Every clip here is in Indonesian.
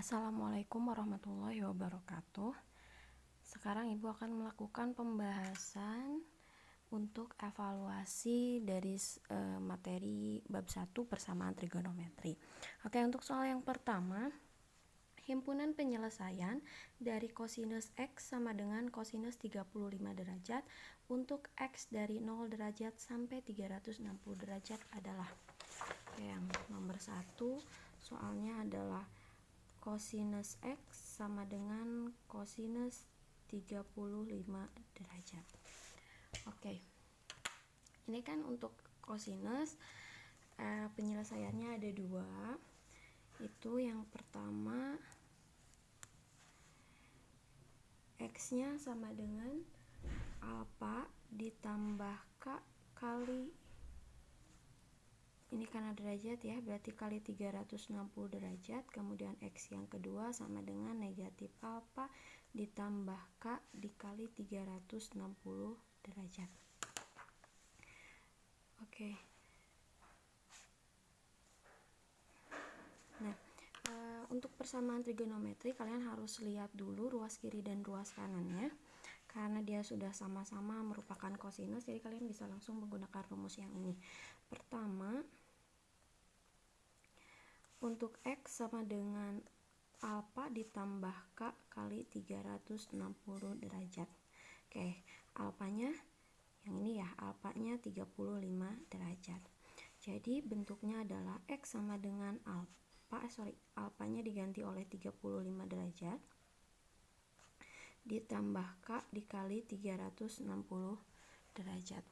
Assalamualaikum warahmatullahi wabarakatuh. Sekarang Ibu akan melakukan pembahasan untuk evaluasi dari materi bab 1 persamaan trigonometri. Oke, untuk soal yang pertama, himpunan penyelesaian dari kosinus X sama dengan kosinus 35 derajat untuk X dari 0 derajat sampai 360 derajat adalah. Oke, yang nomor 1 soalnya adalah kosinus X sama dengan kosinus 35 derajat. Oke. Ini kan untuk kosinus penyelesaiannya ada dua. Itu yang pertama, X-nya sama dengan alfa ditambah K kali, ini karena derajat ya, berarti kali 360 derajat, kemudian X yang kedua sama dengan negatif alfa ditambah K dikali 360 derajat. Oke. Nah, untuk persamaan trigonometri kalian harus lihat dulu ruas kiri dan ruas kanannya, karena dia sudah sama-sama merupakan kosinus, jadi kalian bisa langsung menggunakan rumus yang ini. Pertama, untuk X sama dengan alfa ditambah K kali 360 derajat. Oke, alfanya yang ini ya, alfanya 35 derajat. Jadi bentuknya adalah X sama dengan alfanya diganti oleh 35 derajat ditambah K dikali 360 derajat.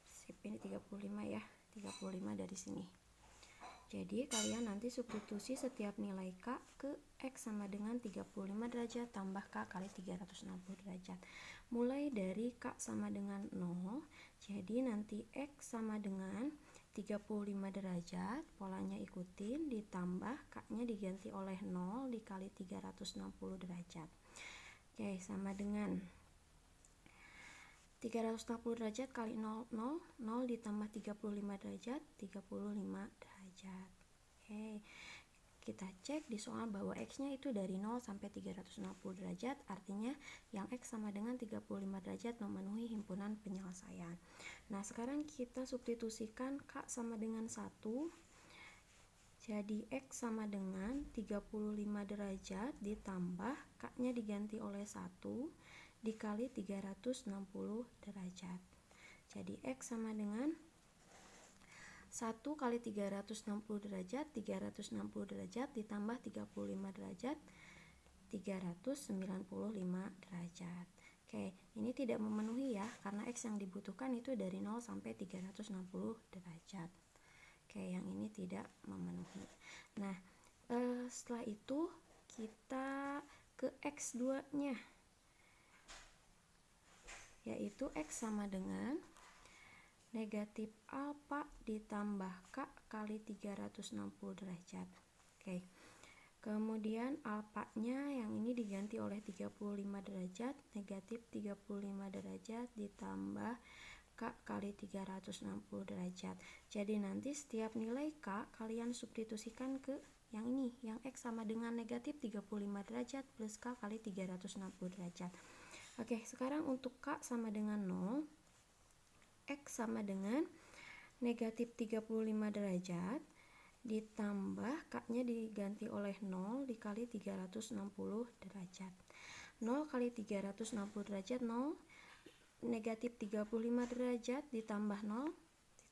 Sip, ini 35 ya, 35 dari sini. Jadi kalian nanti substitusi setiap nilai K ke X sama dengan 35 derajat tambah K kali 360 derajat. Mulai dari K sama dengan 0, jadi nanti X sama dengan 35 derajat, polanya ikutin, ditambah K-nya diganti oleh 0 dikali 360 derajat. Oke, sama dengan 360 derajat kali 0, 0 ditambah 35 derajat, 35 derajat. Oke, kita cek di soal bahwa X-nya itu dari 0 sampai 360 derajat, artinya yang X sama dengan 35 derajat memenuhi himpunan penyelesaian. Nah, sekarang kita substitusikan K sama dengan 1, jadi X sama dengan 35 derajat ditambah K-nya diganti oleh 1 dikali 360 derajat. Jadi X sama dengan 1 kali 360 derajat, 360 derajat ditambah 35 derajat, 395 derajat. Oke, ini tidak memenuhi ya, karena X yang dibutuhkan itu dari 0 sampai 360 derajat. Oke, yang ini tidak memenuhi. Nah, setelah itu kita ke X2 nya, yaitu X sama dengan negatif alfa ditambah K kali 360 derajat. Oke. Kemudian alfanya yang ini diganti oleh 35 derajat, negatif 35 derajat ditambah K kali 360 derajat. Jadi nanti setiap nilai K kalian substitusikan ke yang ini, yang X sama dengan negatif 35 derajat plus K kali 360 derajat. Oke, sekarang untuk K sama dengan 0, X sama dengan negatif 35 derajat ditambah K-nya diganti oleh 0 dikali 360 derajat. 0 kali 360 derajat 0, negatif 35 derajat ditambah 0,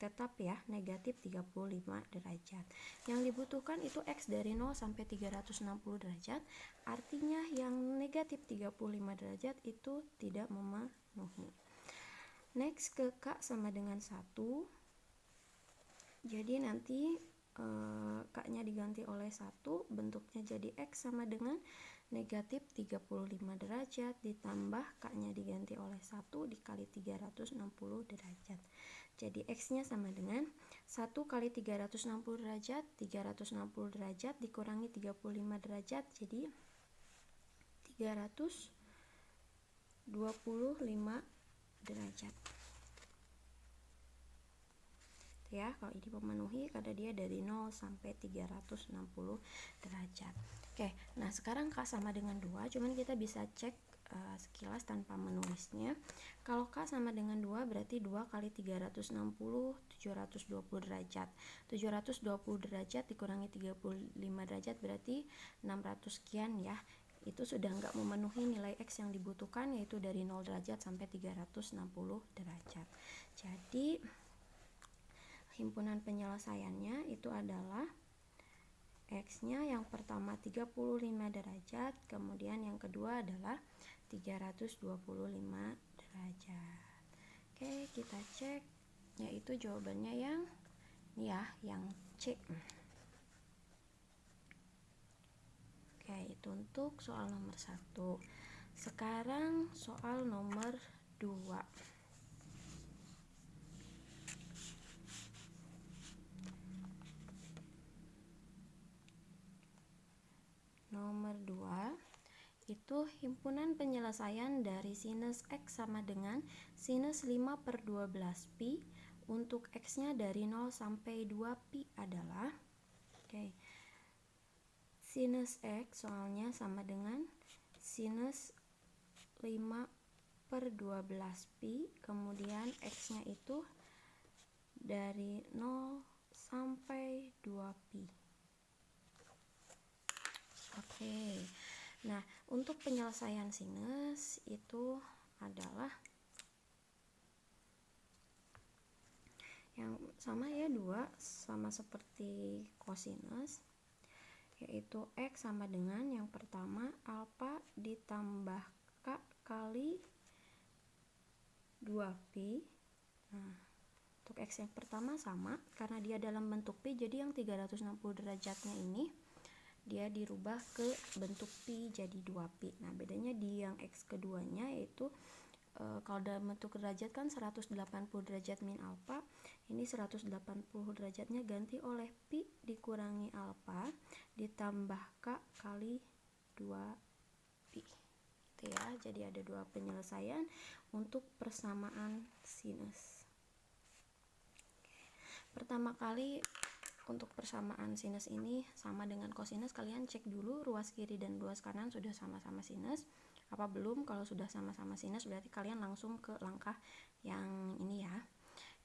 tetap ya, negatif 35 derajat. Yang dibutuhkan itu X dari 0 sampai 360 derajat, artinya yang negatif 35 derajat itu tidak memenuhi. Next ke K sama dengan 1, jadi nanti K-nya diganti oleh 1, bentuknya jadi X sama dengan negatif 35 derajat ditambah K-nya diganti oleh 1 dikali 360 derajat. Jadi X-nya sama dengan 1 kali 360 derajat, 360 derajat dikurangi 35 derajat, jadi 325 derajat. Ya, kalau ini memenuhi karena dia dari 0 sampai 360 derajat. Oke, nah sekarang K sama dengan 2, cuman kita bisa cek sekilas tanpa menulisnya. Kalau K sama dengan 2 berarti 2 kali 360, 720 derajat. 720 derajat dikurangi 35 derajat berarti 600 sekian ya. Itu sudah nggak memenuhi nilai X yang dibutuhkan, yaitu dari 0 derajat sampai 360 derajat. Jadi himpunan penyelesaiannya itu adalah X-nya yang pertama 35 derajat, kemudian yang kedua adalah 325 derajat. Oke, kita cek, yaitu jawabannya yang ini ya, yang C. Oke, itu untuk soal nomor 1. Sekarang soal nomor 2. Nomor 2 itu himpunan penyelesaian dari sinus X sama dengan sinus 5/12 pi untuk X-nya dari 0 sampai 2 pi adalah sinus X soalnya sama dengan sinus 5/12 pi, kemudian X-nya itu dari 0 sampai 2 pi. Oke, nah untuk penyelesaian sinus itu adalah yang sama ya, 2 sama seperti kosinus, yaitu X sama dengan yang pertama alfa ditambah K kali 2 pi. Nah, untuk X yang pertama sama, karena dia dalam bentuk pi, jadi yang 360 derajatnya ini dia dirubah ke bentuk pi jadi 2 pi. Nah, bedanya di yang X keduanya yaitu kalau dalam bentuk derajat kan 180 derajat min alfa, ini 180 derajatnya ganti oleh pi dikurangi alfa ditambah K kali 2 pi. Gitu ya. Jadi ada 2 penyelesaian untuk persamaan sinus. Pertama kali untuk persamaan sinus ini sama dengan kosinus, kalian cek dulu ruas kiri dan ruas kanan sudah sama-sama sinus apa belum. Kalau sudah sama-sama sinus berarti kalian langsung ke langkah yang ini ya.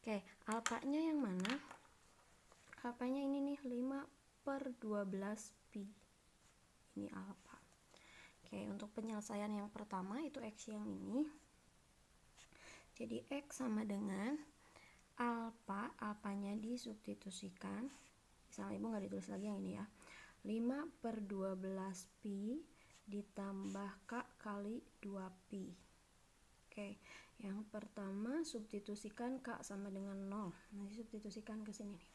Oke, alfanya yang mana? Alfanya ini nih, 5/12 pi. Ini alfa. Oke, untuk penyelesaian yang pertama itu X yang ini. Jadi X sama dengan alfanya disubstitusikan. Misalnya ibu nggak ditulis lagi yang ini ya, 5/12 pi ditambah K kali 2 pi. Oke, yang pertama substitusikan K sama dengan 0. Nah, substitusikan ke sini nih.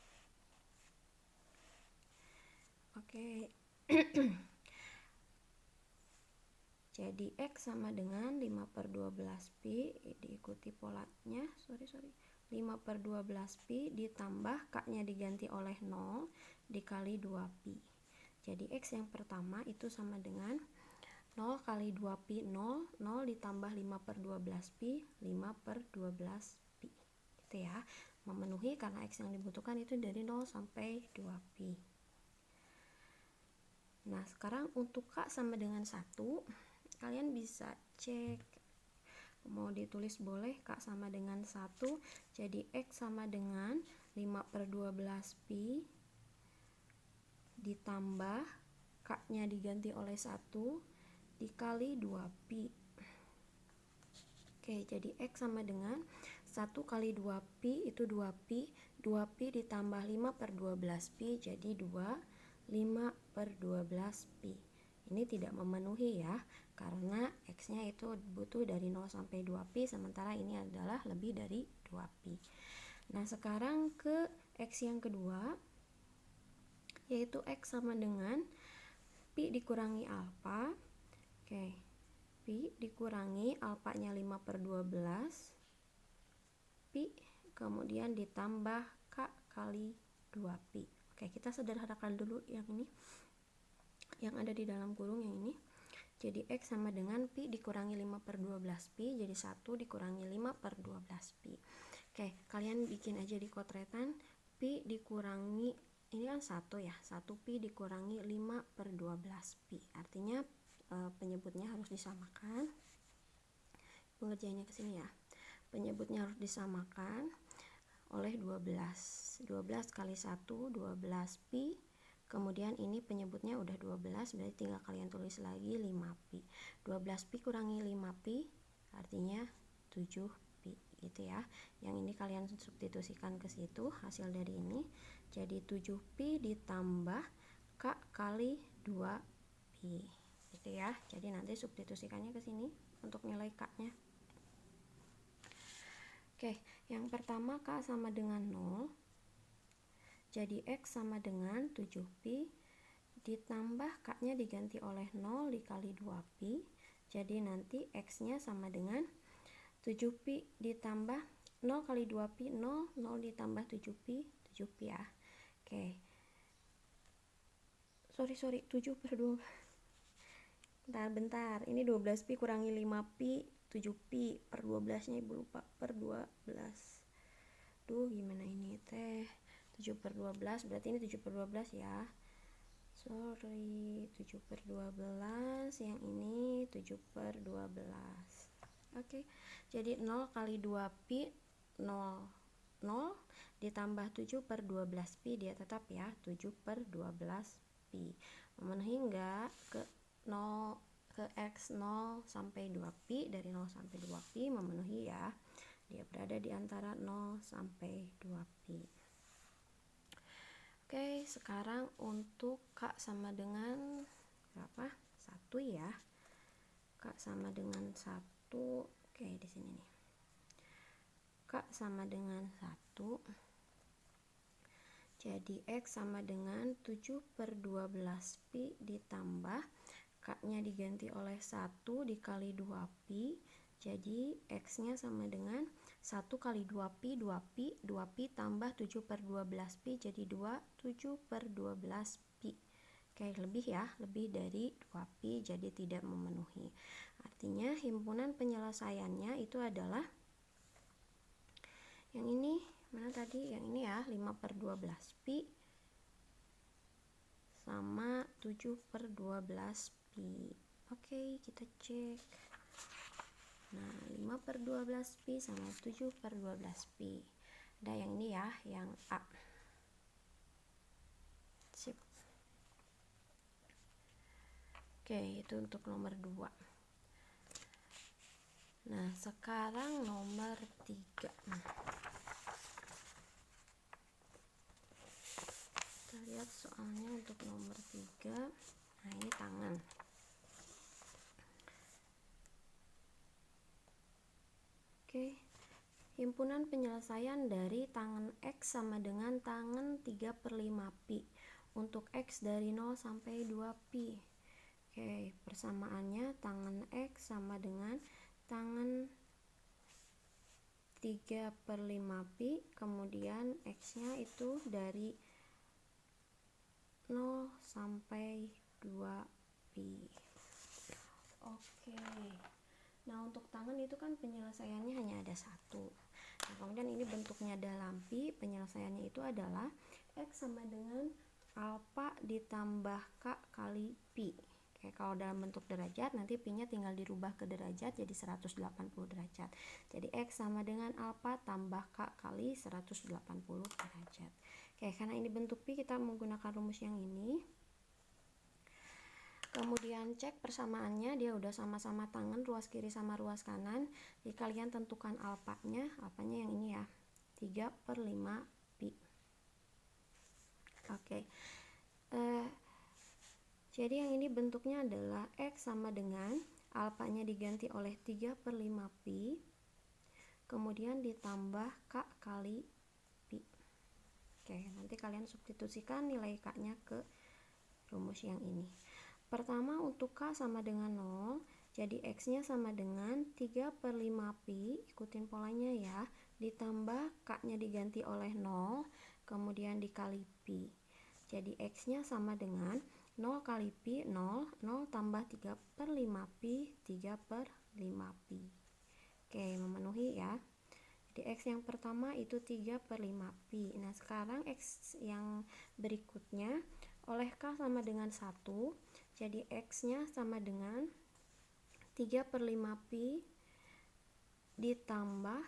Oke. Jadi X sama dengan 5/12 pi, diikuti polanya, 5/12 pi ditambah K-nya diganti oleh 0 dikali 2 pi. Jadi X yang pertama itu sama dengan 0 kali 2 pi 0, 0 ditambah 5/12 pi, 5/12 pi. Gitu ya, memenuhi karena X yang dibutuhkan itu dari 0 sampai 2 pi. Nah, sekarang untuk K sama dengan 1, kalian bisa cek, mau ditulis boleh. K sama dengan 1, jadi X sama dengan 5/12 pi ditambah K-nya diganti oleh 1 dikali 2 pi. Oke, jadi X sama dengan 1 kali 2 pi itu 2 pi, 2 pi ditambah 5/12 pi jadi 5/12 pi. Ini tidak memenuhi ya, karena X-nya itu butuh dari 0 sampai 2 pi, sementara ini adalah lebih dari 2 pi. Nah, sekarang ke X yang kedua, yaitu X sama dengan pi dikurangi alfa. Oke, pi dikurangi alfanya 5/12 pi, kemudian ditambah K kali 2 pi. Oke, kita sederhanakan dulu yang ini, yang ada di dalam kurung yang ini. Jadi X sama dengan pi dikurangi 5/12 pi, jadi 1 dikurangi 5/12 pi. Oke, kalian bikin aja di kotretan, pi dikurangi ini kan 1 ya, 1 pi dikurangi 5 per 12 pi, artinya penyebutnya harus disamakan. Pengerjaannya ke sini ya, penyebutnya harus disamakan oleh 12 kali 1 12 pi, kemudian ini penyebutnya udah 12, berarti tinggal kalian tulis lagi 5 pi. 12 pi kurangi 5 pi artinya 7 pi gitu ya. Yang ini kalian substitusikan ke situ, hasil dari ini jadi 7 pi ditambah K kali 2 pi gitu ya. Jadi nanti substitusikannya ke sini untuk nilai K nya. Oke, yang pertama K sama dengan 0, jadi X sama dengan 7 pi ditambah K nya diganti oleh 0 dikali 2 pi, jadi nanti X nya sama dengan 7 pi ditambah 0 kali 2 pi 0, 0 ditambah 7 pi ya. Oke, sorry 7 per 2, bentar, ini 12 pi kurangi 5 pi 7 pi per 12 nya ibu lupa, per 12, duh gimana ini teh, 7 per 12 berarti ini 7 per 12 ya, sorry 7 per 12, yang ini 7 per 12. Oke, jadi 0 kali 2 pi 0 ditambah 7 per 12 pi, dia tetap ya 7 per 12 pi. Memenuhi enggak? Ke 0 ke X 0 sampai 2 pi, dari 0 sampai 2 pi memenuhi ya, dia berada di antara 0 sampai 2 pi. Oke, sekarang untuk K sama dengan berapa? 1 ya. K sama dengan 1. Oke, di sini nih. K sama dengan 1. Jadi X sama dengan 7 per 12 pi ditambah K nya diganti oleh 1 dikali 2 pi, jadi X nya sama dengan 1 kali 2 pi 2 pi tambah 7 per 12 pi, jadi 7 per 12 pi. Oke, lebih ya, lebih dari 2 pi, jadi tidak memenuhi. Artinya himpunan penyelesaiannya itu adalah yang ini, mana tadi, yang ini ya, 5 per 12 pi sama 7 per 12 pi. Oke, kita cek. Nah, 5 per 12 pi sama 7 per 12 pi. Ada yang ini ya, yang A. Sip. Oke, itu untuk nomor 2. Nah, sekarang nomor 3. Kita lihat soalnya untuk nomor 3. Nah, ini tangan. Oke, himpunan penyelesaian dari tangan X sama dengan tangan 3 per 5 pi untuk X dari 0 sampai 2 pi. Oke, persamaannya tangan X sama dengan tangan 3 per 5 pi, kemudian X nya itu dari 0 sampai 2 pi. Oke, nah untuk tangan itu kan penyelesaiannya hanya ada 1. Nah, kemudian ini bentuknya dalam pi, penyelesaiannya itu adalah X sama dengan alfa ditambah K kali pi. Oke, kalau dalam bentuk derajat nanti pi-nya tinggal dirubah ke derajat jadi 180 derajat. Jadi X sama dengan alfa tambah K kali 180 derajat. Oke, karena ini bentuk pi kita menggunakan rumus yang ini. Kemudian cek persamaannya, dia udah sama-sama tangan, ruas kiri sama ruas kanan. Jadi kalian tentukan alfanya yang ini ya, 3 per 5 pi. Oke, jadi yang ini bentuknya adalah X sama dengan alfanya diganti oleh 3 per 5 pi, kemudian ditambah K kali pi. Oke, nanti kalian substitusikan nilai K nya ke rumus yang ini. Pertama untuk K sama dengan 0, jadi X nya sama dengan 3 per 5 pi, ikutin polanya ya, ditambah K nya diganti oleh 0, kemudian dikali pi. Jadi X nya sama dengan 0 kali pi 0, 0 tambah 3 per 5 pi, 3 per 5 pi. Oke, memenuhi ya. Di X yang pertama itu 3/5pi. Nah sekarang X yang berikutnya oleh K sama dengan 1, jadi X nya sama dengan 3/5pi ditambah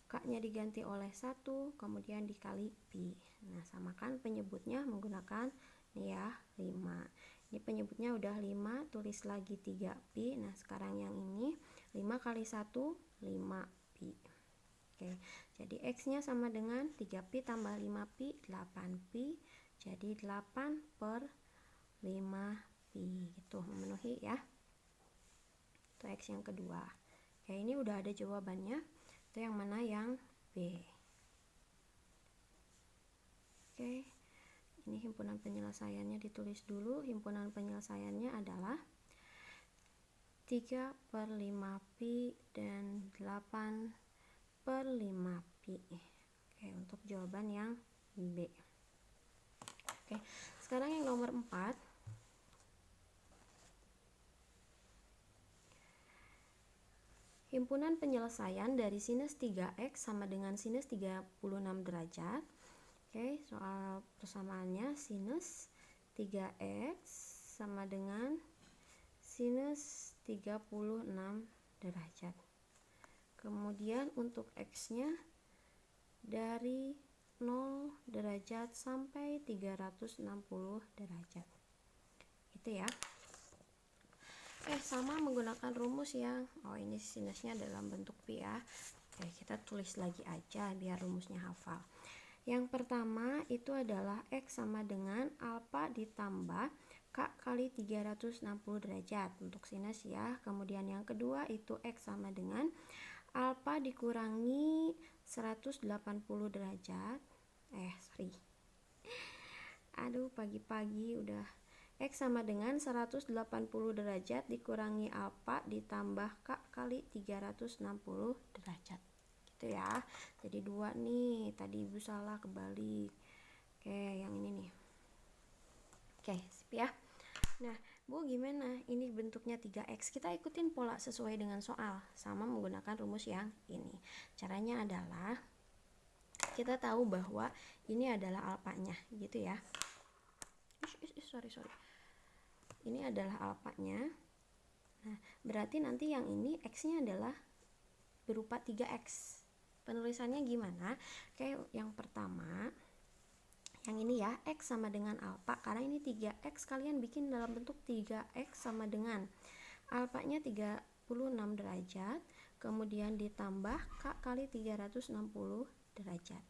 K nya diganti oleh 1 kemudian dikali pi. Nah samakan penyebutnya menggunakan nih ya 5. Ini penyebutnya udah 5, tulis lagi 3pi. Nah sekarang yang ini 5 kali 1 5pi. Oke, jadi X nya sama dengan 3pi tambah 5pi 8pi, jadi 8/5pi gitu, memenuhi ya. Itu X yang kedua. Oke, ini udah ada jawabannya. Itu yang mana? Yang B. Oke, ini himpunan penyelesaiannya ditulis dulu. Himpunan penyelesaiannya adalah 3/5pi dan 8/5pi. Oke, untuk jawaban yang B. Oke, sekarang yang nomor 4. Himpunan penyelesaian dari sinus 3x sama dengan sinus 36 derajat. Oke, soal persamaannya sinus 3x sama dengan sinus 36 derajat. Kemudian untuk x-nya dari 0 derajat sampai 360 derajat. Itu ya. Sama menggunakan rumus yang ini sinusnya dalam bentuk pi ya. Oke, kita tulis lagi aja biar rumusnya hafal. Yang pertama itu adalah X sama dengan alfa ditambah K kali 360 derajat untuk sinus ya. Kemudian yang kedua itu X sama dengan alfa dikurangi 180 derajat. Aduh, pagi-pagi udah. X sama dengan 180 derajat dikurangi alfa ditambah K kali 360 derajat. Gitu ya. Jadi 2 nih, tadi Ibu salah kebalik. Oke, yang ini nih. Oke, sip ya. Nah, Bu gimana? Ini bentuknya 3x. Kita ikutin pola sesuai dengan soal sama menggunakan rumus yang ini. Caranya adalah kita tahu bahwa ini adalah alfanya, gitu ya. Sorry. Ini adalah alfanya. Nah, berarti nanti yang ini x-nya adalah berupa 3x. Penulisannya gimana? Oke, yang pertama yang ini ya, x sama dengan alfa. Karena ini 3x, kalian bikin dalam bentuk 3x sama dengan alfanya 36 derajat, kemudian ditambah K kali 360 derajat.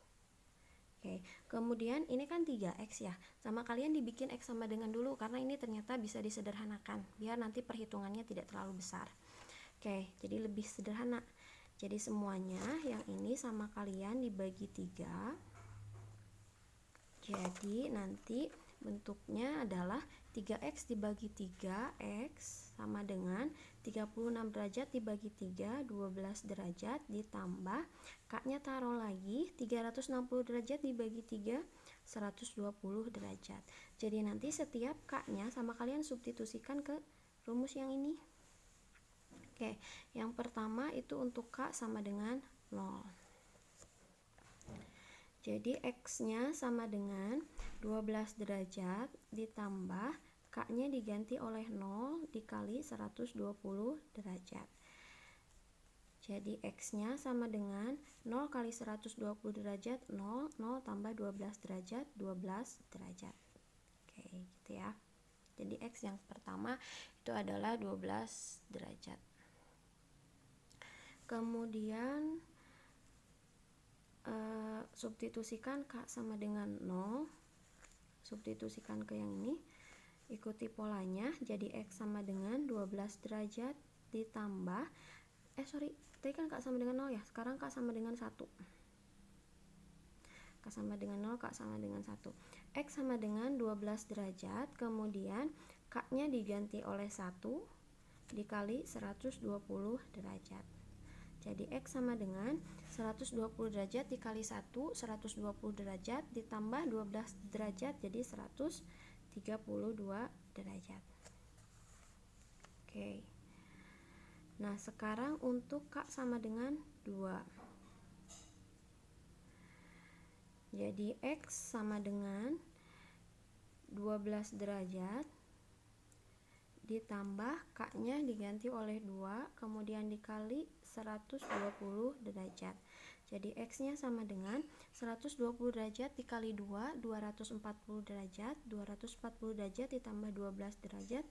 Oke, kemudian ini kan 3x ya, sama kalian dibikin x sama dengan dulu karena ini ternyata bisa disederhanakan biar nanti perhitungannya tidak terlalu besar. Oke, jadi lebih sederhana. Jadi semuanya yang ini sama kalian dibagi 3. Jadi nanti bentuknya adalah 3x dibagi 3x sama dengan 36 derajat dibagi 3, 12 derajat ditambah K-nya taruh lagi 360 derajat dibagi 3, 120 derajat. Jadi nanti setiap K-nya sama kalian substitusikan ke rumus yang ini. Oke, yang pertama itu untuk K sama dengan 0. Jadi X-nya sama dengan 12 derajat ditambah K-nya diganti oleh 0 dikali 120 derajat. Jadi X-nya sama dengan 0 kali 120 derajat, 0, 0 tambah 12 derajat, 12 derajat. Oke, gitu ya. Jadi X yang pertama itu adalah 12 derajat. Kemudian substitusikan K sama dengan 0, substitusikan ke yang ini, ikuti polanya. Jadi X sama dengan 12 derajat ditambah tadi kan K sama dengan 0 ya, sekarang K sama dengan 1. K sama dengan 0, K sama dengan 1. X sama dengan 12 derajat, kemudian K nya diganti oleh 1 dikali 120 derajat. Jadi X sama dengan 120 derajat dikali 1, 120 derajat ditambah 12 derajat, jadi 132 derajat. Oke. Nah, sekarang untuk K sama dengan 2. Jadi X sama dengan 12 derajat ditambah K-nya diganti oleh 2, kemudian dikali 120 derajat. Jadi X-nya sama dengan 120 derajat dikali 2, 240 derajat. 240 derajat ditambah 12 derajat,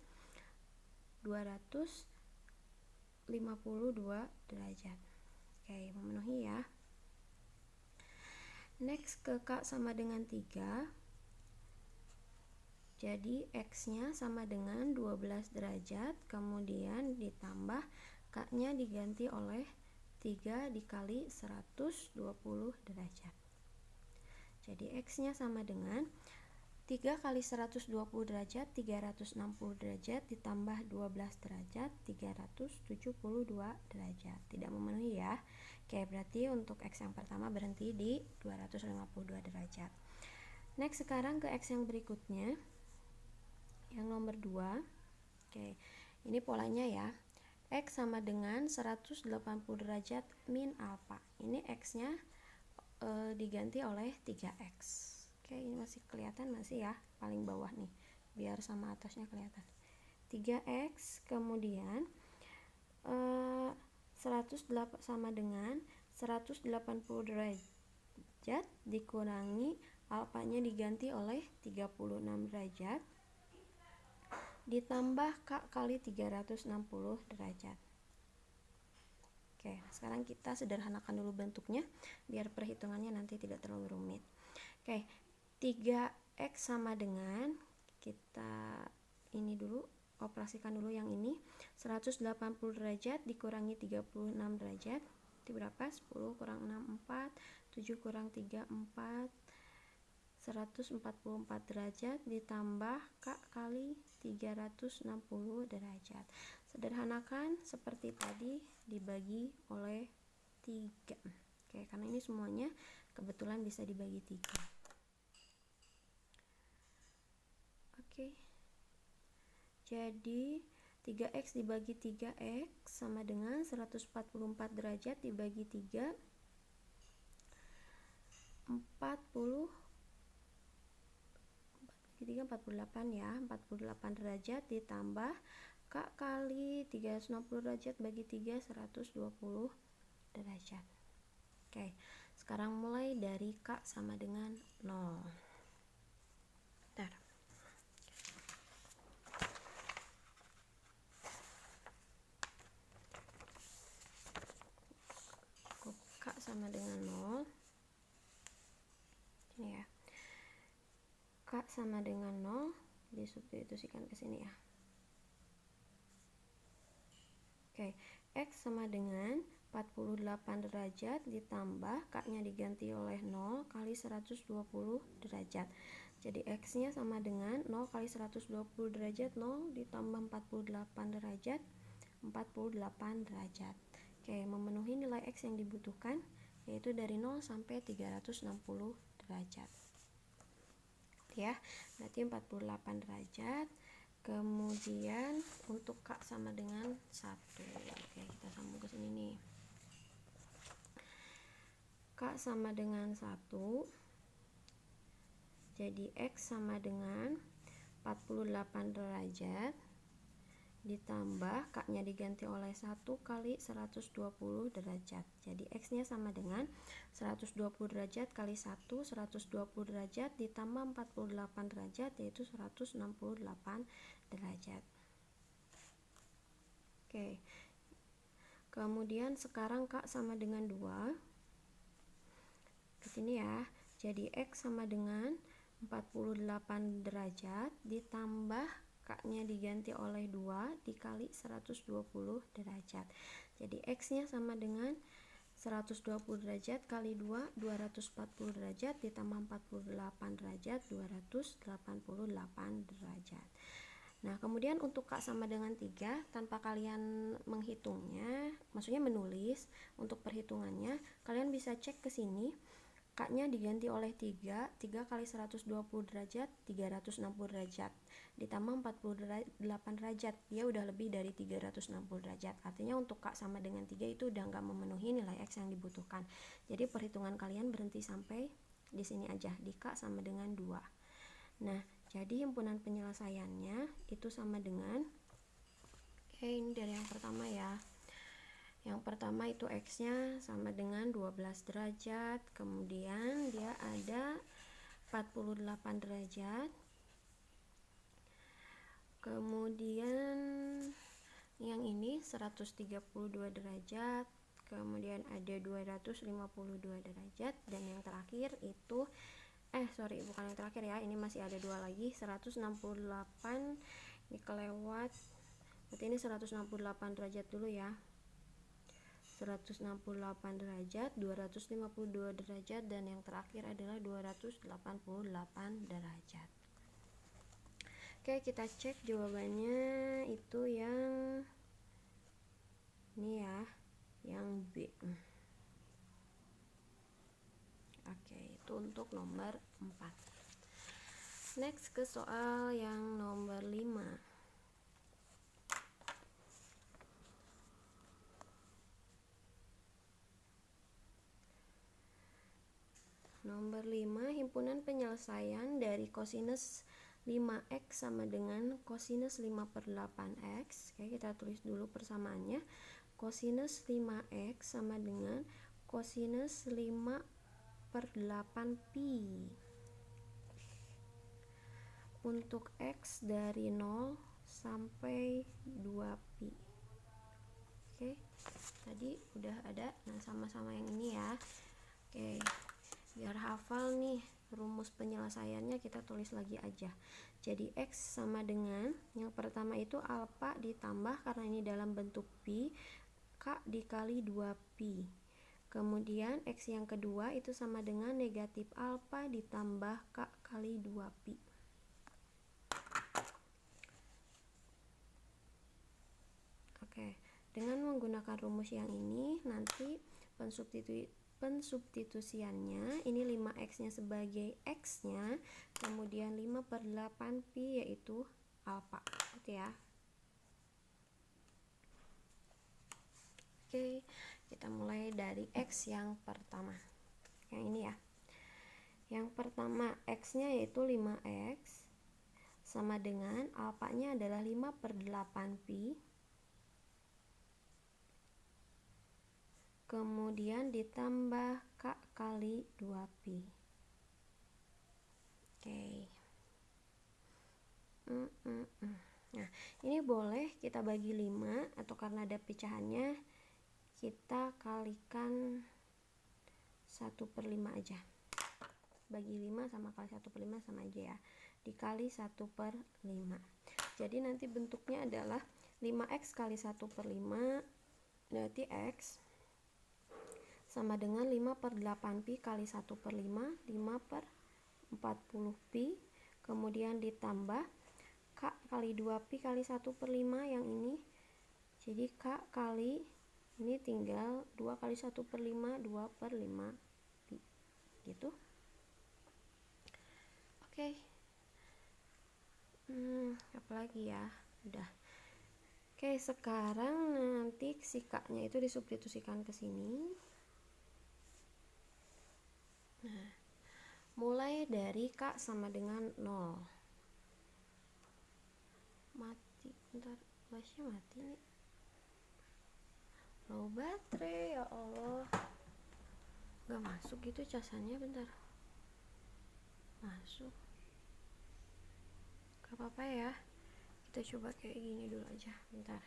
252 derajat. Oke, memenuhi ya. Next ke K sama dengan 3. Jadi X-nya sama dengan 12 derajat, kemudian ditambah K-nya diganti oleh 3 dikali 120 derajat. Jadi X-nya sama dengan 3 kali 120 derajat, 360 derajat, ditambah 12 derajat, 372 derajat. Tidak memenuhi ya. Oke, berarti untuk X yang pertama berhenti di 252 derajat. Next, sekarang ke X yang berikutnya, yang nomor 2. Oke, ini polanya ya. X sama dengan 180 derajat min alfa. Ini X-nya diganti oleh 3X. Oke, ini masih kelihatan masih ya, paling bawah nih, biar sama atasnya kelihatan. 3X kemudian 108 sama dengan 180 derajat dikurangi alfanya diganti oleh 36 derajat ditambah K kali 360 derajat. Oke, sekarang kita sederhanakan dulu bentuknya biar perhitungannya nanti tidak terlalu rumit. Oke, 3X sama dengan, kita ini dulu, operasikan dulu yang ini, 180 derajat dikurangi 36 derajat, itu berapa? 10 kurang 6, 4, 7 kurang 3, 4, 144 derajat ditambah K kali 360 derajat. Sederhanakan seperti tadi, dibagi oleh 3. Oke, karena ini semuanya kebetulan bisa dibagi 3. Oke. Jadi 3X dibagi 3X sama dengan 144 derajat dibagi 3, 48 ya, 48 derajat ditambah K kali 360 derajat bagi 3, 120 derajat. Oke, sekarang mulai dari K sama dengan 0. Bentar. K sama dengan 0. Ini ya. K sama dengan 0 disubstitusikan ke sini ya. Oke, X sama dengan 48 derajat ditambah K-nya diganti oleh 0 kali 120 derajat. Jadi X-nya sama dengan 0 kali 120 derajat, 0 ditambah 48 derajat, 48 derajat. Oke, memenuhi nilai X yang dibutuhkan, yaitu dari 0 sampai 360 derajat. Ya, berarti 48 derajat. Kemudian untuk K sama dengan 1. Oke, kita sambung ke sini nih. K sama dengan 1. Jadi X sama dengan 48 derajat ditambah K-nya diganti oleh 1 kali 120 derajat. Jadi X-nya sama dengan 120 derajat kali 1, 120 derajat ditambah 48 derajat, yaitu 168 derajat. Oke. Kemudian sekarang K sama dengan 2. Ke sini ya. Jadi X sama dengan 48 derajat ditambah K-nya diganti oleh 2 dikali 120 derajat. Jadi X-nya sama dengan 120 derajat kali 2, 240 derajat ditambah 48 derajat, 288 derajat. Nah, kemudian untuk K sama dengan 3, tanpa kalian menghitungnya, maksudnya menulis, untuk perhitungannya, kalian bisa cek ke sini. K-nya diganti oleh 3 kali 120 derajat, 360 derajat. Ditambah 48 derajat, dia udah lebih dari 360 derajat. Artinya untuk K sama dengan 3 itu udah nggak memenuhi nilai X yang dibutuhkan. Jadi perhitungan kalian berhenti sampai di sini aja, di K sama dengan 2. Nah, jadi himpunan penyelesaiannya itu sama dengan, oke, ini dari yang pertama ya. Yang pertama itu X-nya sama dengan 12 derajat, kemudian dia ada 48 derajat. Kemudian yang ini 132 derajat, kemudian ada 252 derajat, dan yang terakhir itu bukan yang terakhir ya, ini masih ada 2 lagi, 168, ini kelewat, berarti ini 168 derajat dulu ya, 168 derajat, 252 derajat, dan yang terakhir adalah 288 derajat. Oke, kita cek jawabannya itu yang ini ya, yang B. Oke, itu untuk nomor 4. Next ke soal yang nomor 5. Nomor 5, himpunan penyelesaian dari kosinus 5x sama dengan kosinus 5/8x. Oke, kita tulis dulu persamaannya. Kosinus 5x sama dengan kosinus 5/8pi. Untuk x dari 0 sampai 2pi. Oke, tadi udah ada. Nah, sama-sama yang ini ya. Oke, biar hafal nih rumus penyelesaiannya, kita tulis lagi aja. Jadi X sama dengan, yang pertama itu alfa ditambah, karena ini dalam bentuk pi, K dikali 2pi. Kemudian X yang kedua itu sama dengan negatif alfa ditambah K kali 2pi. Oke, dengan menggunakan rumus yang ini, nanti pensubstitusiannya, ini 5x nya sebagai x nya, kemudian 5/8pi yaitu alfa, gitu ya. Oke, kita mulai dari x yang pertama, yang ini ya. Yang pertama, x nya yaitu 5x sama dengan alfa nya adalah 5/8pi, kemudian ditambah K kali 2pi. Oke. Nah, ini boleh kita bagi 5, atau karena ada pecahannya kita kalikan 1/5 aja. Bagi 5 sama kali 1/5 sama aja ya. Dikali 1/5. Jadi nanti bentuknya adalah 5x kali 1/5, berarti x sama dengan 5/8pi kali 1/5, 5/40pi, kemudian ditambah K kali 2pi kali 1/5 yang ini, jadi K kali, ini tinggal 2 kali 1/5, 2/5pi, gitu. Oke. Apalagi ya, udah. Oke, sekarang nanti si K nya itu disubstitusikan ke sini. Nah, mulai dari K sama dengan 0. Mati, bentar, flashnya mati nih. Low baterai, ya Allah. Gak masuk gitu casannya, bentar. Masuk. Gak apa-apa ya. Kita coba kayak gini dulu aja, bentar.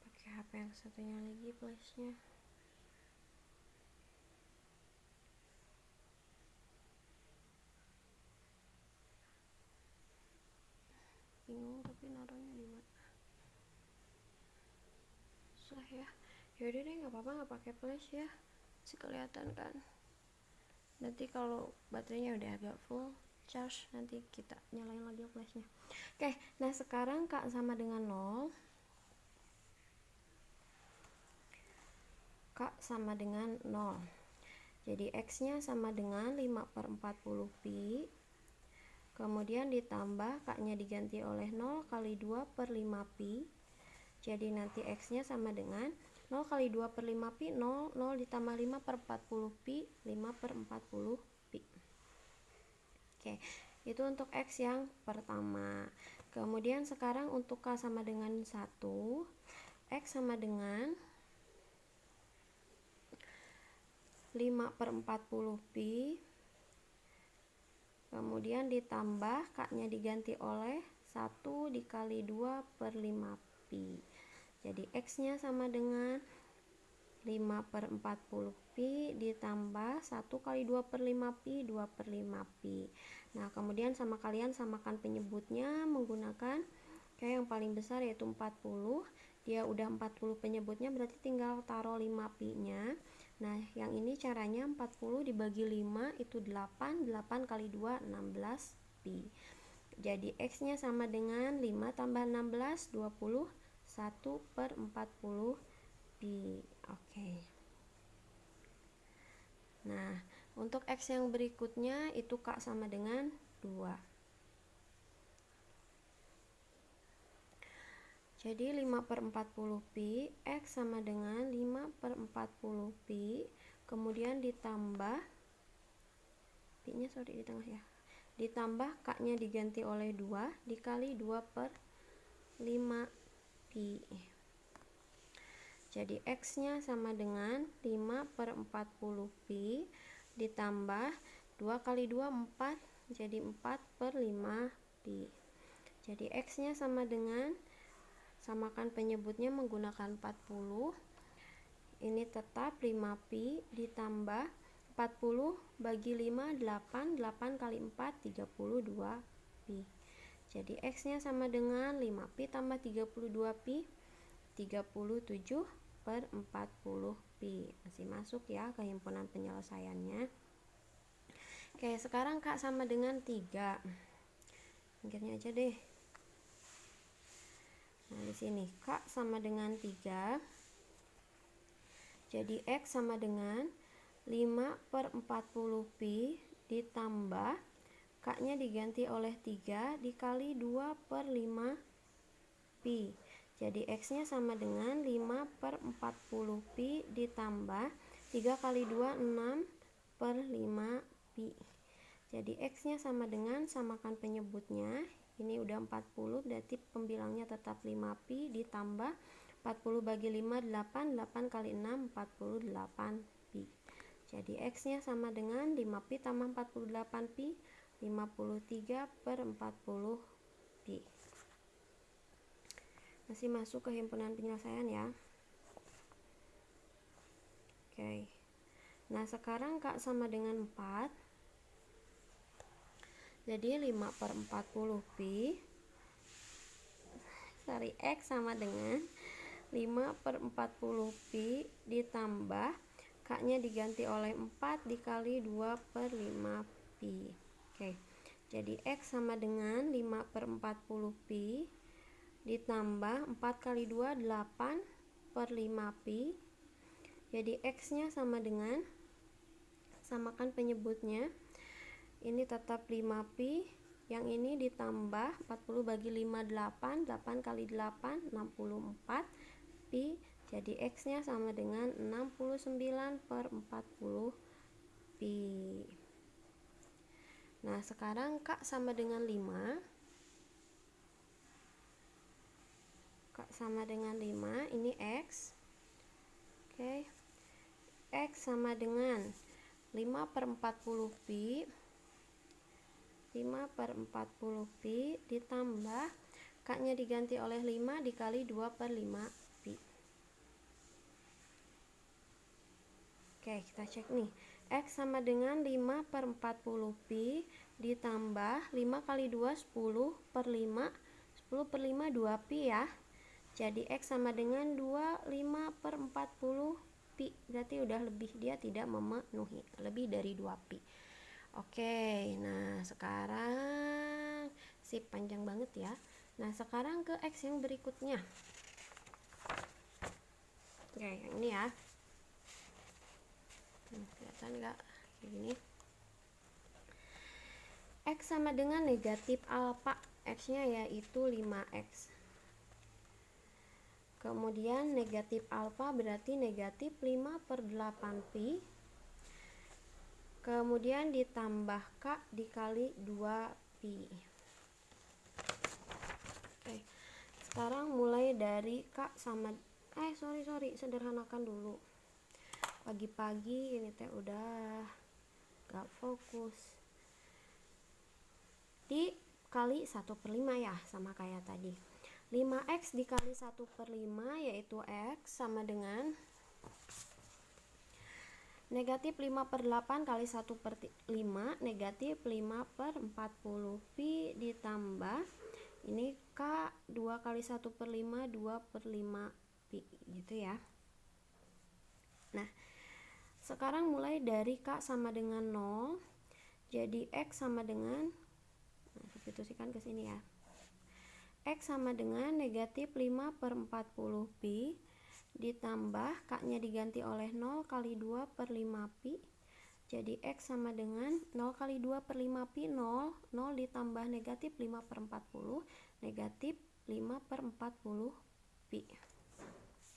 Pakai HP yang satunya lagi flashnya. Bingung tapi naruhnya di mana. Susah ya. Yaudah deh, nggak apa-apa, nggak pakai flash ya. Masih kelihatan kan. Nanti kalau baterainya udah agak full charge, nanti kita nyalain lagi flashnya. Oke, nah sekarang K sama dengan 0. K sama dengan 0. Jadi X nya sama dengan 5/40pi, kemudian ditambah K nya diganti oleh 0 kali 2/5pi, jadi nanti X nya sama dengan 0 kali 2/5pi, 0, 0 ditambah 5/40pi, 5/40pi. Oke, itu untuk X yang pertama. Kemudian sekarang untuk K sama dengan 1, X sama dengan 5/40pi, kemudian ditambah K-nya diganti oleh 1 dikali 2/5pi. Jadi X-nya sama dengan 5/40pi ditambah 1 kali 2/5pi, 2/5pi. Nah, kemudian kalian samakan penyebutnya menggunakan kayak yang paling besar yaitu 40. Dia udah 40 penyebutnya, berarti tinggal taruh 5pi-nya. Nah, yang ini caranya 40 dibagi 5 itu 8, 8 kali 2 16 pi. Jadi X-nya sama dengan 5 tambah 16, 20, 1/40 pi. Oke. Nah, untuk X yang berikutnya itu K sama dengan 2. Jadi 5/40pi, X sama dengan 5/40pi, kemudian ditambah pi-nya di tengah ya. Ditambah K-nya diganti oleh 2 dikali 2/5pi. Jadi X-nya sama dengan 5/40pi ditambah 2 kali 2 4, jadi 4/5pi. Jadi X-nya sama dengan, samakan penyebutnya menggunakan 40. Ini tetap 5pi ditambah 40 bagi 5 8, 8 kali 4 32pi. Jadi X-nya sama dengan 5pi tambah 32pi, 37/40pi. Masih masuk ya ke himpunan penyelesaiannya. Oke, sekarang K sama dengan 3. Pinggirnya aja deh. Nah, di sini K sama dengan 3. Jadi X sama dengan 5/40pi ditambah K-nya diganti oleh 3 dikali 2/5pi. Jadi X-nya sama dengan 5/40pi ditambah 3 kali 2 6/5pi. Jadi X-nya sama dengan, samakan penyebutnya. Ini udah 40, berarti pembilangnya tetap 5pi ditambah 40 bagi 5 8, 8 kali 6 48pi. Jadi X-nya sama dengan 5pi tambah 48pi, 53/40pi. Masih masuk ke himpunan penyelesaian ya. Oke. Nah, sekarang K sama dengan 4. Jadi 5/40pi. X sama dengan 5/40pi ditambah K-nya diganti oleh 4 dikali 2/5pi. Oke. Jadi X sama dengan 5/40pi ditambah 4 kali 2 8/5pi. Jadi X-nya sama dengan, samakan penyebutnya. Ini tetap 5pi, yang ini ditambah 40 bagi 5 8, 8 kali 8 64pi. Jadi X-nya sama dengan 69/40pi. Nah, sekarang K sama dengan 5. K sama dengan 5, ini X. Oke. X sama dengan 5/40pi. 5/40pi ditambah K-nya diganti oleh 5 dikali 2/5pi. Oke, kita cek nih. X sama dengan 5/40pi ditambah 5 kali 2 10/5, 10/5 2pi ya. Jadi X sama dengan 25/40pi. Berarti udah lebih, dia tidak memenuhi, lebih dari 2pi. Oke, nah sekarang sip, panjang banget ya. Nah, sekarang ke X yang berikutnya. Oke, yang ini ya. Kelihatan nggak? Kayak gini. X sama dengan negatif alfa. X-nya yaitu 5X. Kemudian negatif alfa berarti negatif 5/8pi kemudian ditambah K dikali 2pi. Oke, sekarang mulai dari K sama sederhanakan dulu. Pagi-pagi ini teh udah gak fokus. Dikali 1/5 ya, sama kayak tadi. 5x dikali 1/5 yaitu x sama dengan negatif 5/8 kali 1/5 negatif 5/40 pi ditambah ini K 2 kali 1/5 2/5 pi gitu ya. Nah, sekarang mulai dari K sama dengan 0, jadi X sama dengan, substitusikan ke sini ya. X sama dengan negatif 5/40 pi ditambah K-nya diganti oleh 0 kali 2/5 pi. Jadi X sama dengan 0 kali 2/5 pi 0, 0 ditambah negatif 5/40, negatif 5/40 pi.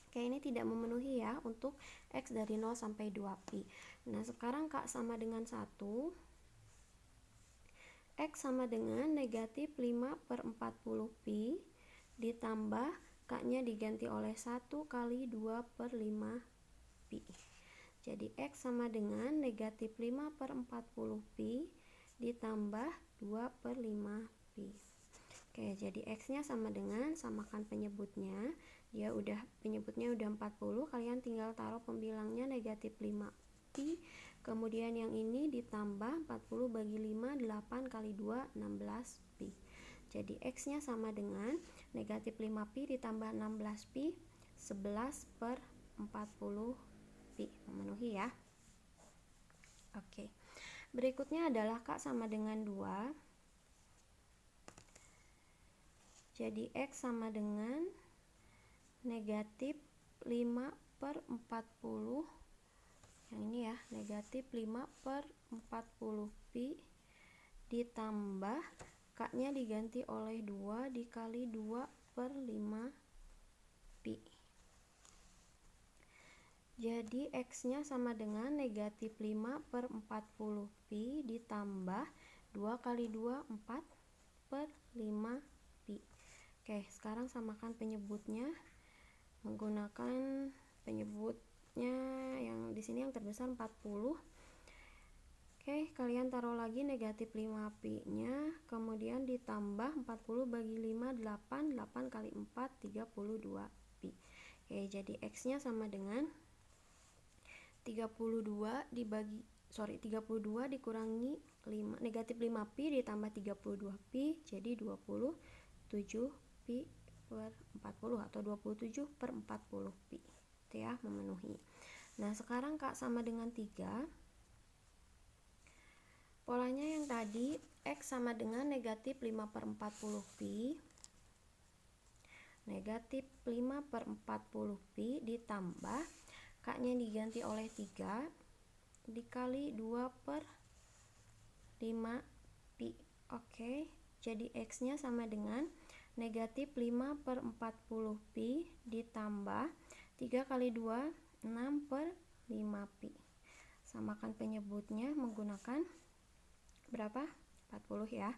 Oke, ini tidak memenuhi ya untuk X dari 0 sampai 2 pi. Nah, sekarang K sama dengan 1. X sama dengan negatif 5/40 pi ditambah K-nya diganti oleh 1 kali 2/5 pi. Jadi X sama dengan negatif 5/40 pi ditambah 2/5 pi. Oke, jadi X-nya sama dengan, samakan penyebutnya. Penyebutnya udah 40, kalian tinggal taruh pembilangnya negatif 5 pi. Kemudian yang ini ditambah 40 bagi 5, 8 kali 2, 16 pi. Jadi X-nya sama dengan negatif 5 pi ditambah 16 pi, 11/40 pi. Memenuhi ya. Oke. Berikutnya adalah K sama dengan 2. Jadi X sama dengan negatif 5/40, yang ini ya, negatif 5/40 pi ditambah K-nya diganti oleh 2 dikali 2/5 pi. Jadi X-nya sama dengan negatif 5/40 pi ditambah 2 kali 2, 4/5 pi. Oke, sekarang samakan penyebutnya menggunakan penyebutnya yang di sini yang terbesar 40. Oke, kalian taruh lagi negatif 5 pi nya, kemudian ditambah 40 bagi 5, 8, 8 kali 4, 32 pi. Oke, jadi X-nya sama dengan 32 dikurangi 5, negatif 5 pi ditambah 32 pi, jadi 27 pi per 40 atau 27/40 pi. Itu ya, memenuhi. Nah, sekarang K sama dengan 3. Polanya yang tadi, X sama dengan negatif 5/40 pi, negatif 5/40 pi ditambah K-nya diganti oleh 3 dikali 2/5 pi. Oke, jadi X-nya sama dengan negatif 5/40 pi ditambah 3 kali 2, 6/5 pi. Samakan penyebutnya menggunakan berapa? 40 ya.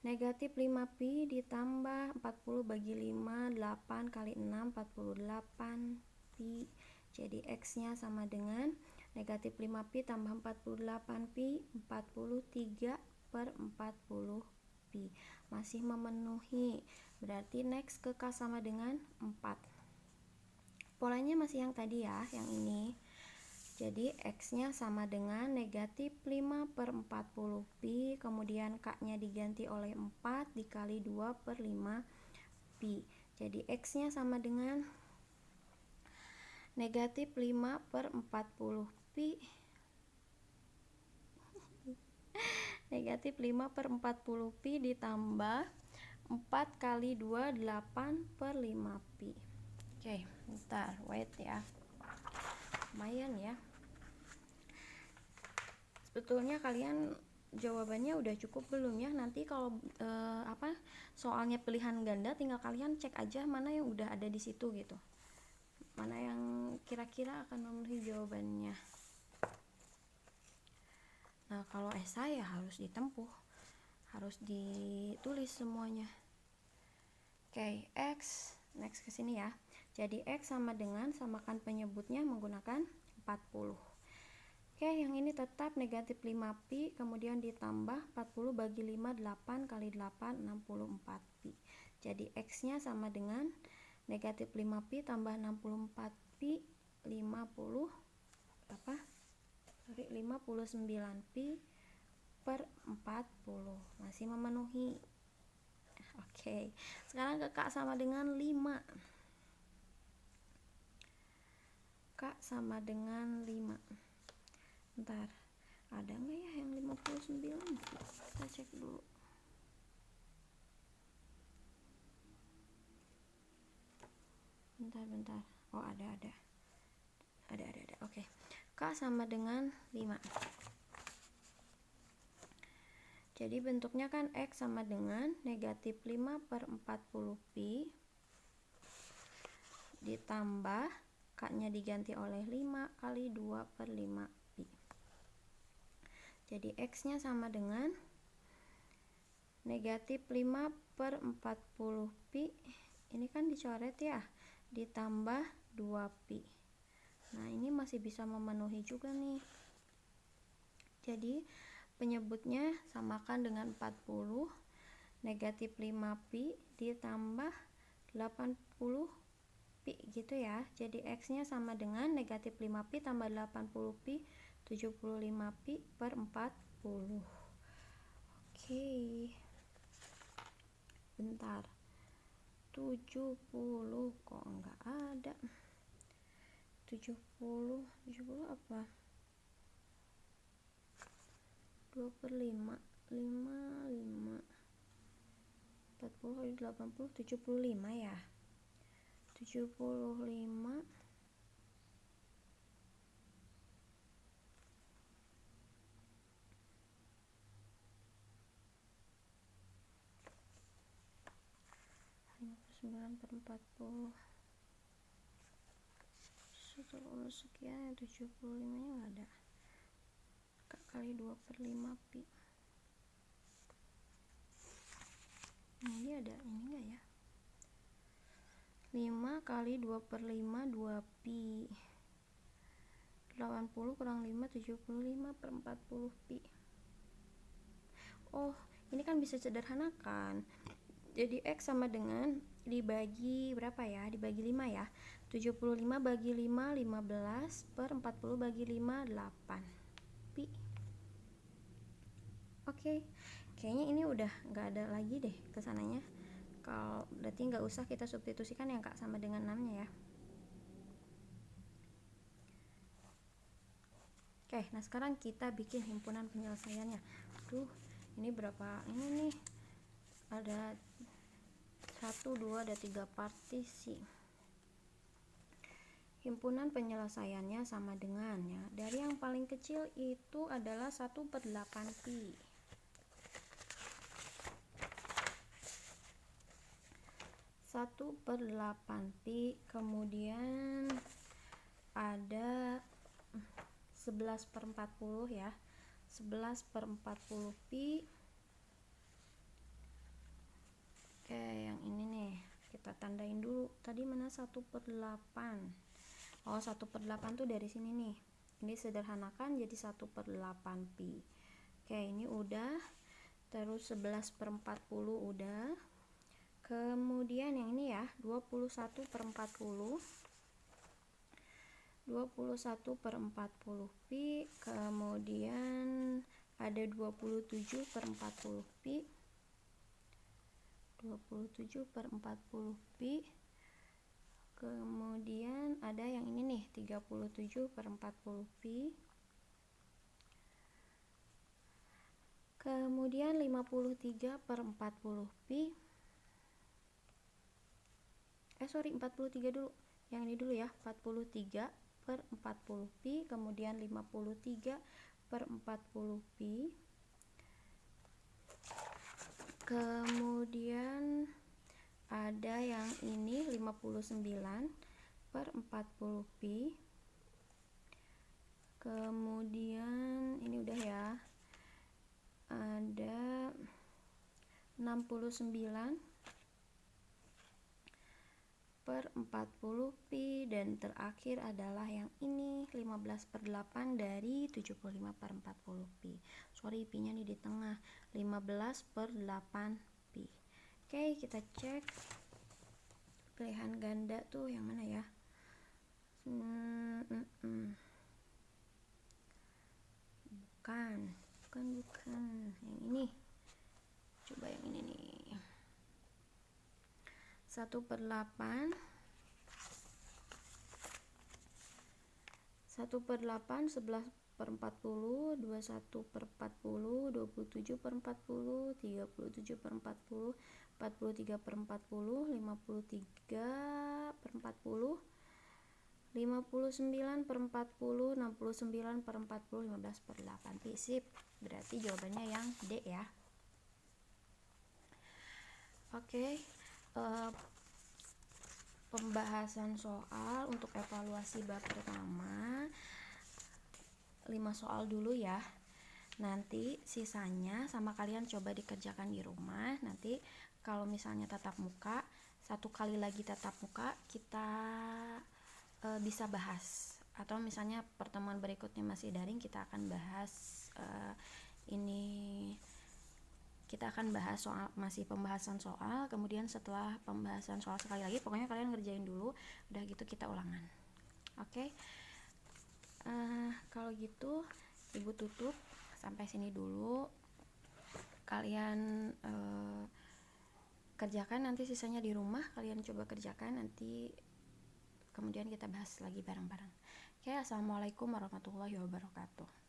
Negatif 5 pi ditambah 40 bagi 5, 8 kali 6, 48 pi. Jadi X-nya sama dengan negatif 5 pi tambah 48 pi, 43/40 pi. Masih memenuhi. Berarti next ke K sama dengan 4. Polanya masih yang tadi ya, yang ini. Jadi X-nya sama dengan negatif 5/40 pi, kemudian K-nya diganti oleh 4 dikali 2/5 pi. Jadi X-nya sama dengan negatif 5/40 pi negatif 5/40 pi ditambah 4 kali 2, 8/5 pi. Oke, bentar, wait ya. Lumayan ya. Sebetulnya kalian jawabannya udah cukup belum ya? Nanti kalau soalnya pilihan ganda, tinggal kalian cek aja mana yang udah ada di situ gitu. Mana yang kira-kira akan memenuhi jawabannya. Nah, kalau esai ya harus ditempuh, harus ditulis semuanya. Oke, X, next ke sini ya. Jadi X sama dengan, samakan penyebutnya menggunakan 40. Oke, yang ini tetap negatif 5pi, kemudian ditambah 40 bagi 5, 8 kali 8, 64pi. Jadi X-nya sama dengan negatif 5pi tambah 64pi, 59pi per 40. Masih memenuhi. Oke, sekarang ke K sama dengan 5. K sama dengan 5. Bentar, ada nggak ya yang 59? Kita cek dulu. Bentar. Oh, ada. Oke. K sama dengan 5. Jadi bentuknya kan X sama dengan negatif 5 per 40pi ditambah K-nya diganti oleh 5 kali 2 per 5pi. Jadi X-nya sama dengan negatif 5 per 40pi, ini kan dicoret ya, ditambah 2pi. Nah, ini masih bisa memenuhi juga nih. Jadi penyebutnya samakan dengan 40, negatif 5pi ditambah 80pi gitu ya. Jadi X-nya sama dengan negatif 5pi tambah 80pi, 75pi per 40. Oke. Bentar. 70 kok enggak ada. 70 apa? 2 per 5, 40 kali 80, 75 ya. 75 59 per 40 sekian, 75 nya nggak ada. Kali 2 per 5 pi. Nah, ini ada ini enggak ya? 5 kali 2 per 5 2 pi. 80 kurang 5 75 per 40 pi. Oh, ini kan bisa sederhanakan. Jadi X sama dengan dibagi berapa ya? Dibagi 5 ya. 75 bagi 5 15 per 40 bagi 5 8 pi. Oke, kayaknya ini udah nggak ada lagi deh kesananya. Kalau berarti nggak usah kita substitusikan yang K sama dengan 6 nya ya. Oke, nah sekarang kita bikin himpunan penyelesaiannya. Aduh, ini berapa ini nih? Ada 1, 2, ada 3 partisi. Himpunan penyelesaiannya sama dengan ya. Dari yang paling kecil itu adalah 1 per 8 pi. 1 per 8 pi, kemudian ada 11 per 40 ya. 11 per 40 pi. Oke, yang ini nih kita tandain dulu. Tadi mana 1 per 8? Oh, 1 per 8 tuh dari sini nih. Ini sederhanakan jadi 1 per 8 pi. Oke, ini udah. Terus 11 per 40 udah. Kemudian yang ini ya, 21 per 40. 21 per 40 pi. Kemudian ada 27 per 40 pi. 27 per 40 pi. Kemudian ada yang ini nih, 37 per 40 pi. Kemudian 53 per 40 pi. 43 dulu. Yang ini dulu ya, 43 per 40 pi. Kemudian 53 per 40 pi. Kemudian ada yang ini 59 per 40 pi. Kemudian ini udah ya, ada 69 per 40 pi, dan terakhir adalah yang ini 15 per 8 dari 75 per 40 pi. Sorry, pi nya nih di tengah, 15 per 8 pi. Oke, kita cek pilihan ganda tuh yang mana ya. Bukan yang ini, coba yang ini nih. 1 per 8, 1 per 8, 11 per 40, 21 per 40, 27 per 40, 37 per 40, 43 per 40, 53 per 40, 59 per 40, 69 per 40, 15 per 8 pi. Sip, berarti jawabannya yang D ya. Oke, pembahasan soal untuk evaluasi bab pertama 5 soal dulu ya. Nanti sisanya sama kalian coba dikerjakan di rumah. Nanti kalau misalnya tatap muka, 1 kali lagi tatap muka kita bisa bahas, atau misalnya pertemuan berikutnya masih daring, kita akan bahas kita akan bahas soal, masih pembahasan soal. Kemudian setelah pembahasan soal sekali lagi, pokoknya kalian ngerjain dulu, udah gitu kita ulangan. Oke. Kalau gitu ibu tutup sampai sini dulu. Kalian kerjakan, nanti sisanya di rumah kalian coba kerjakan, nanti kemudian kita bahas lagi bareng-bareng. Oke, assalamualaikum warahmatullahi wabarakatuh.